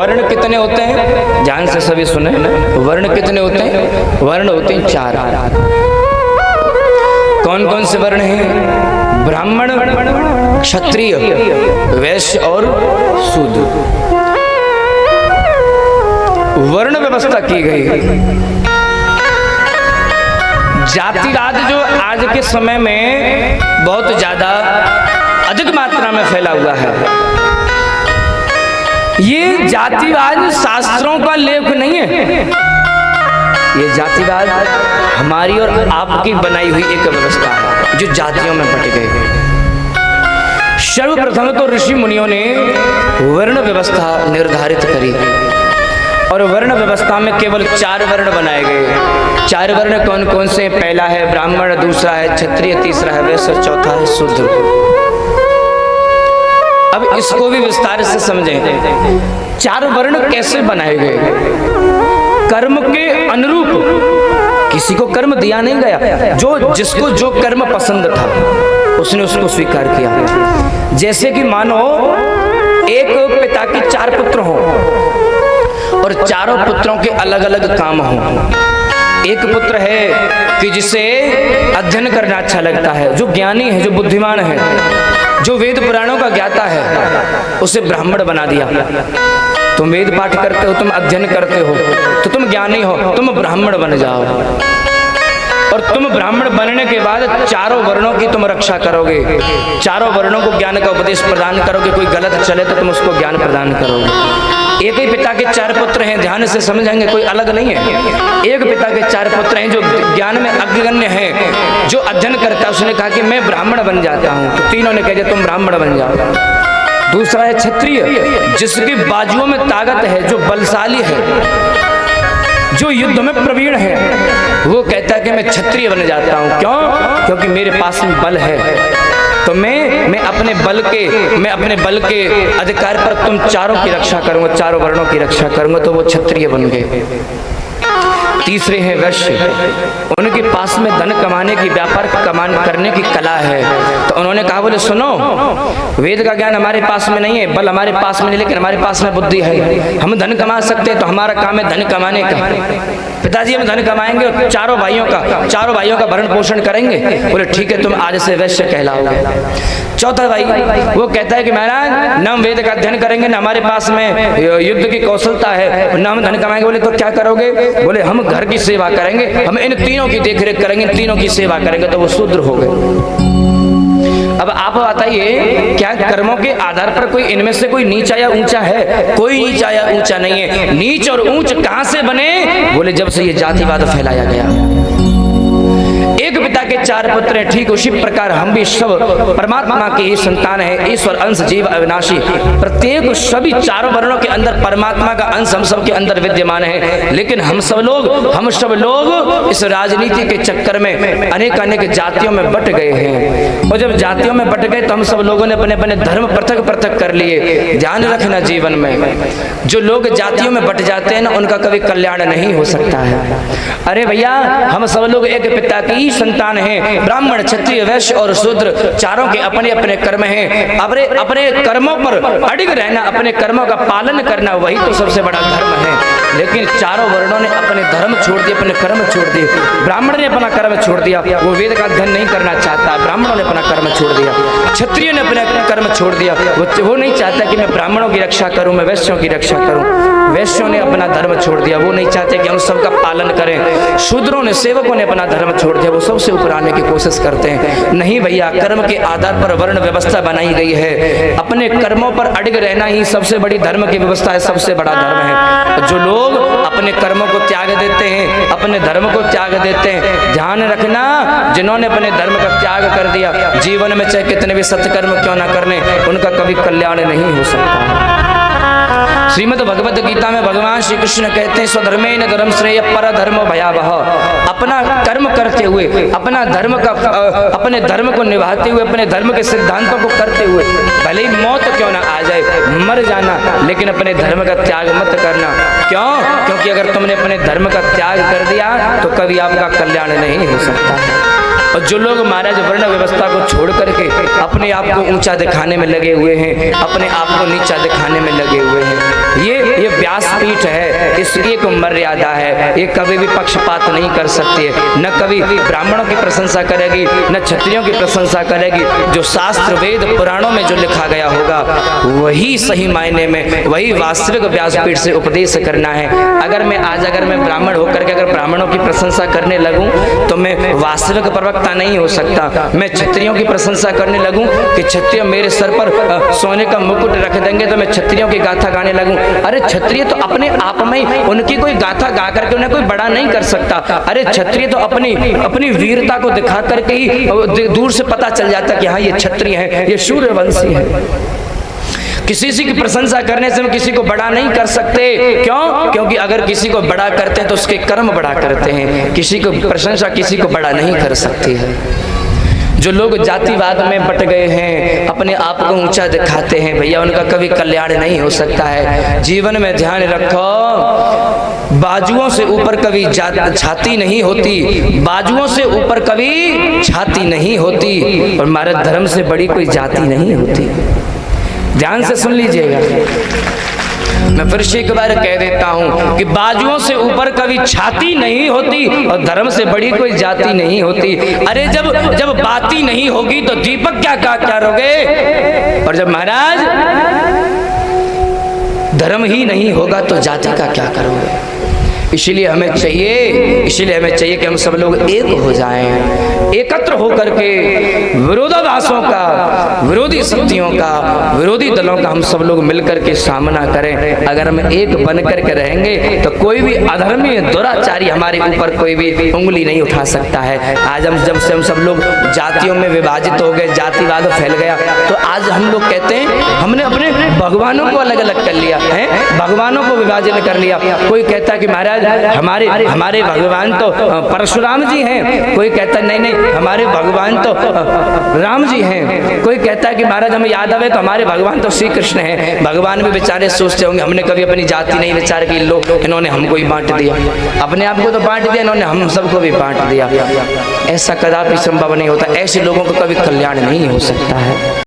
वर्ण कितने होते हैं? ध्यान से सभी सुने। वर्ण कितने होते हैं? वर्ण होते हैं 4। कौन कौन से वर्ण हैं? ब्राह्मण, क्षत्रिय, वैश्य और शूद्र। वर्ण व्यवस्था की गई। जातिवाद जो आज के समय में बहुत ज्यादा अधिक मात्रा में फैला हुआ है, ये जातिवाद शास्त्रों का लेख नहीं है। ये जातिवाद हमारी और आपकी बनाई हुई एक व्यवस्था है जो जातियों में बट गई। सर्वप्रथम तो ऋषि मुनियों ने वर्ण व्यवस्था निर्धारित करी और वर्ण व्यवस्था में केवल 4 वर्ण बनाए गए। 4 वर्ण कौन कौन से? पहला है ब्राह्मण, दूसरा है क्षत्रिय, तीसरा है वैश्य, चौथा है शूद्र। अब इसको भी विस्तार से समझें। 4 वर्ण कैसे बनाए गए? कर्म के अनुरूप। किसी को कर्म दिया नहीं गया, जो जिसको जो कर्म पसंद था उसने उसको स्वीकार किया। जैसे कि मानो एक पिता के 4 पुत्र हों और चारों पुत्रों के अलग अलग काम हों। एक पुत्र है कि जिसे अध्ययन करना अच्छा लगता है, जो ज्ञानी है, जो बुद्धिमान है, जो वेद पुराणों का ज्ञाता है, उसे ब्राह्मण बना दिया। तुम वेद पाठ करते हो, तुम अध्ययन करते हो, तो तुम ज्ञानी हो, तुम ब्राह्मण बन जाओ। और तुम ब्राह्मण बनने के बाद 4 वर्णों की तुम रक्षा करोगे, 4 वर्णों को ज्ञान का उपदेश प्रदान करोगे। कोई गलत चले तो तुम उसको ज्ञान प्रदान करोगे। एक ही पिता के 4 पुत्र हैं, ध्यान से समझेंगे, कोई अलग नहीं है। एक पिता के 4 पुत्र हैं जो ज्ञान में अग्रगण्य हैं, जो अध्ययन करता है। उसने कहा कि मैं ब्राह्मण बन जाता हूँ, तो तीनों ने कहा तुम ब्राह्मण बन जाओ। दूसरा है क्षत्रिय, जिसकी बाजुओं में ताकत है, जो बलशाली है, जो युद्ध में प्रवीण है। वो कहता है कि मैं क्षत्रिय बन जाता हूँ। क्यों? क्योंकि मेरे पास में बल है, तो मैं अपने बल के अधिकार पर तुम 4 की रक्षा करूंगा, 4 वर्णों की रक्षा करूंगा। तो वो क्षत्रिय बन गए। तीसरे हैं वैश्य। उनके पास में धन कमाने की, व्यापार करने की कला है। तो उन्होंने कहा, बोले सुनो, वेद का ज्ञान हमारे पास में नहीं है, बल हमारे पास में नहीं, लेकिन हमारे पास में बुद्धि है। हम धन कमा सकते हैं, तो हमारा काम है धन कमाने का। पिताजी हम धन कमाएंगे और 4 भाइयों का भरण पोषण करेंगे। बोले ठीक है, तुम आज से वैश्य कहलाओगे। चौथा भाई वो कहता है कि महाराज, न हम वेद का अध्ययन करेंगे, न हमारे पास में युद्ध की कौशलता है, न हम धन कमाएंगे। बोले तो क्या करोगे? बोले हम घर की सेवा करेंगे, हम इन तीनों की देखरेख करेंगे, इन तीनों की सेवा करेंगे। तो वो शूद्र हो गए। अब आप बताइए, क्या कर्मों के आधार पर कोई इनमें से कोई नीचा या ऊंचा है? कोई नीचा या ऊंचा नहीं है। नीच और ऊंच कहां से बने? बोले जब से ये जातिवाद फैलाया गया। एक पिता के 4 पुत्र हैं, ठीक उसी प्रकार हम भी सब परमात्मा के ही संतान हैं। ईश्वर अंश, जीव अविनाशी। प्रत्येक सभी 4 वर्णों के अंदर परमात्मा का अंश हम सब के अंदर विद्यमान है। लेकिन हम सब लोग इस राजनीति के चक्कर में अनेक जातियों में बट गए हैं। और जब जातियों में बट गए तो हम सब लोगों ने अपने अपने धर्म पृथक कर लिए। ध्यान रखना, जीवन में जो लोग जातियों में बट जाते हैं ना, उनका कभी कल्याण नहीं हो सकता है। अरे भैया, हम सब लोग एक पिता की संतान हैं। ब्राह्मण, क्षत्रिय, वैश्य और शूद्र, चारों के अपने अपने कर्म हैं। अपने कर्मों पर अडिग रहना, अपने कर्मों का पालन करना, वही तो सबसे बड़ा धर्म है। लेकिन 4 वर्णों ने अपने धर्म छोड़ दिए, अपने कर्म छोड़ दिए। ब्राह्मण ने अपना कर्म छोड़ दिया, वो वेद का अध्ययन नहीं करना चाहता, ब्राह्मणों ने अपना कर्म छोड़ दिया। क्षत्रिय ने अपना कर्म छोड़ दिया, वो नहीं चाहता कि मैं ब्राह्मणों की रक्षा करूं, मैं वैश्यों की रक्षा करूं। वैश्यों ने अपना धर्म छोड़ दिया, वो नहीं चाहते कि हम सबका पालन करें। शूद्रों ने, सेवकों ने अपना धर्म छोड़ दिया, वो सबसे ऊपर आने की कोशिश करते हैं। नहीं भैया, कर्म के आधार पर वर्ण व्यवस्था बनाई गई है। अपने कर्मों पर अडिग रहना ही सबसे बड़ी धर्म की व्यवस्था है, सबसे बड़ा धर्म है। जो लोग अपने कर्मों को त्याग देते हैं, अपने धर्म को त्याग देते हैं, ध्यान रखना, जिन्होंने अपने धर्म का त्याग कर दिया, जीवन में चाहे कितने भी सत्कर्म क्यों ना कर लें, उनका कभी कल्याण नहीं हो सकता। श्रीमद् भगवत गीता में भगवान श्री कृष्ण कहते हैं, स्वधर्मेन धर्म श्रेय पर धर्म भयावह। अपना कर्म करते हुए, अपने धर्म को निभाते हुए, अपने धर्म के सिद्धांतों को करते हुए, भले ही मौत क्यों ना आ जाए, मर जाना, लेकिन अपने धर्म का त्याग मत करना। क्यों? क्योंकि अगर तुमने अपने धर्म का त्याग कर दिया तो कभी आपका कल्याण नहीं हो सकता। और जो लोग महाराज वर्ण व्यवस्था को छोड़ करके अपने आप को ऊंचा दिखाने में लगे हुए हैं, अपने आप को नीचा दिखाने में लगे हुए हैं, ये व्यासपीठ है, इसकी एक मर्यादा है, ये कभी भी पक्षपात नहीं कर सकती है। न कभी ब्राह्मणों की प्रशंसा करेगी, न क्षत्रियों की प्रशंसा करेगी। जो शास्त्र वेद पुराणों में जो लिखा गया होगा वही सही मायने में, वही वास्तविक व्यासपीठ से उपदेश करना है। अगर मैं ब्राह्मण होकर के अगर ब्राह्मणों की प्रशंसा करने लगूं तो मैं वास्तविक प्रवक्ता नहीं हो सकता। मैं क्षत्रियों की प्रशंसा करने लगूं कि क्षत्रिय मेरे सर पर सोने का मुकुट रख देंगे तो मैं क्षत्रियों की गाथा गाने लगूं। अरे क्षत्रिय तो अपने आप में उनकी कोई गाथा गा करके उन्हें कोई बड़ा नहीं कर सकता। अरे क्षत्रिय तो अपनी वीरता को दिखा करके ही दूर से पता चल जाता कि हाँ ये क्षत्रिय है, ये सूर्यवंशी है। किसी की प्रशंसा करने से हम किसी को बड़ा नहीं कर सकते। क्यों? क्योंकि अगर किसी को बड़ा करते हैं तो उसके कर्म बड़ा करते हैं। किसी को प्रशंसा किसी को बड़ा नहीं कर सकती है। जो लोग जातिवाद में बट गए हैं, अपने आप को ऊंचा दिखाते हैं, भैया उनका कभी कल्याण नहीं हो सकता है। जीवन में ध्यान रखो, बाजुओं से ऊपर कभी छाती नहीं होती, बाजुओं से ऊपर कभी छाती नहीं होती, और हमारे धर्म से बड़ी कोई जाति नहीं होती। ध्यान से सुन लीजिएगा, मैं फिर से एक बार कह देता हूं कि बाजुओं से ऊपर कभी छाती नहीं होती और धर्म से बड़ी कोई जाति नहीं होती। अरे जब बाती नहीं होगी तो दीपक क्या करोगे? और जब महाराज धर्म ही नहीं होगा तो जाति का क्या करोगे? इसीलिए हमें चाहिए कि हम सब लोग एक हो जाएं, एकत्र होकर के विरोधाभासों का, विरोधी शक्तियों का, विरोधी दलों का हम सब लोग मिलकर के सामना करें। अगर हम एक बन करके रहेंगे तो कोई भी अधर्मी दुराचारी हमारे ऊपर कोई भी उंगली नहीं उठा सकता है। आज जब से हम सब लोग जातियों में विभाजित हो गए, जातिवाद फैल गया, तो आज हम लोग कहते हैं हमने अपने भगवानों को अलग अलग कर लिया है, भगवानों को विभाजन कर लिया। कोई कहता है कि महाराज हमारे भगवान तो परशुराम जी हैं, कोई कहता है नहीं हमारे भगवान तो राम जी हैं, कोई कहता है कि महाराज हमें यादव है तो हमारे भगवान तो श्री कृष्ण हैं। भगवान भी बेचारे सोचते होंगे हमने कभी अपनी जाति नहीं विचार की, लो इन्होंने हमको ही बांट दिया, अपने आप को तो बांट दिया इन्होंने, हम सबको भी बांट दिया। ऐसा कदापि संभव नहीं होता, ऐसे लोगों को कभी कल्याण नहीं हो सकता है।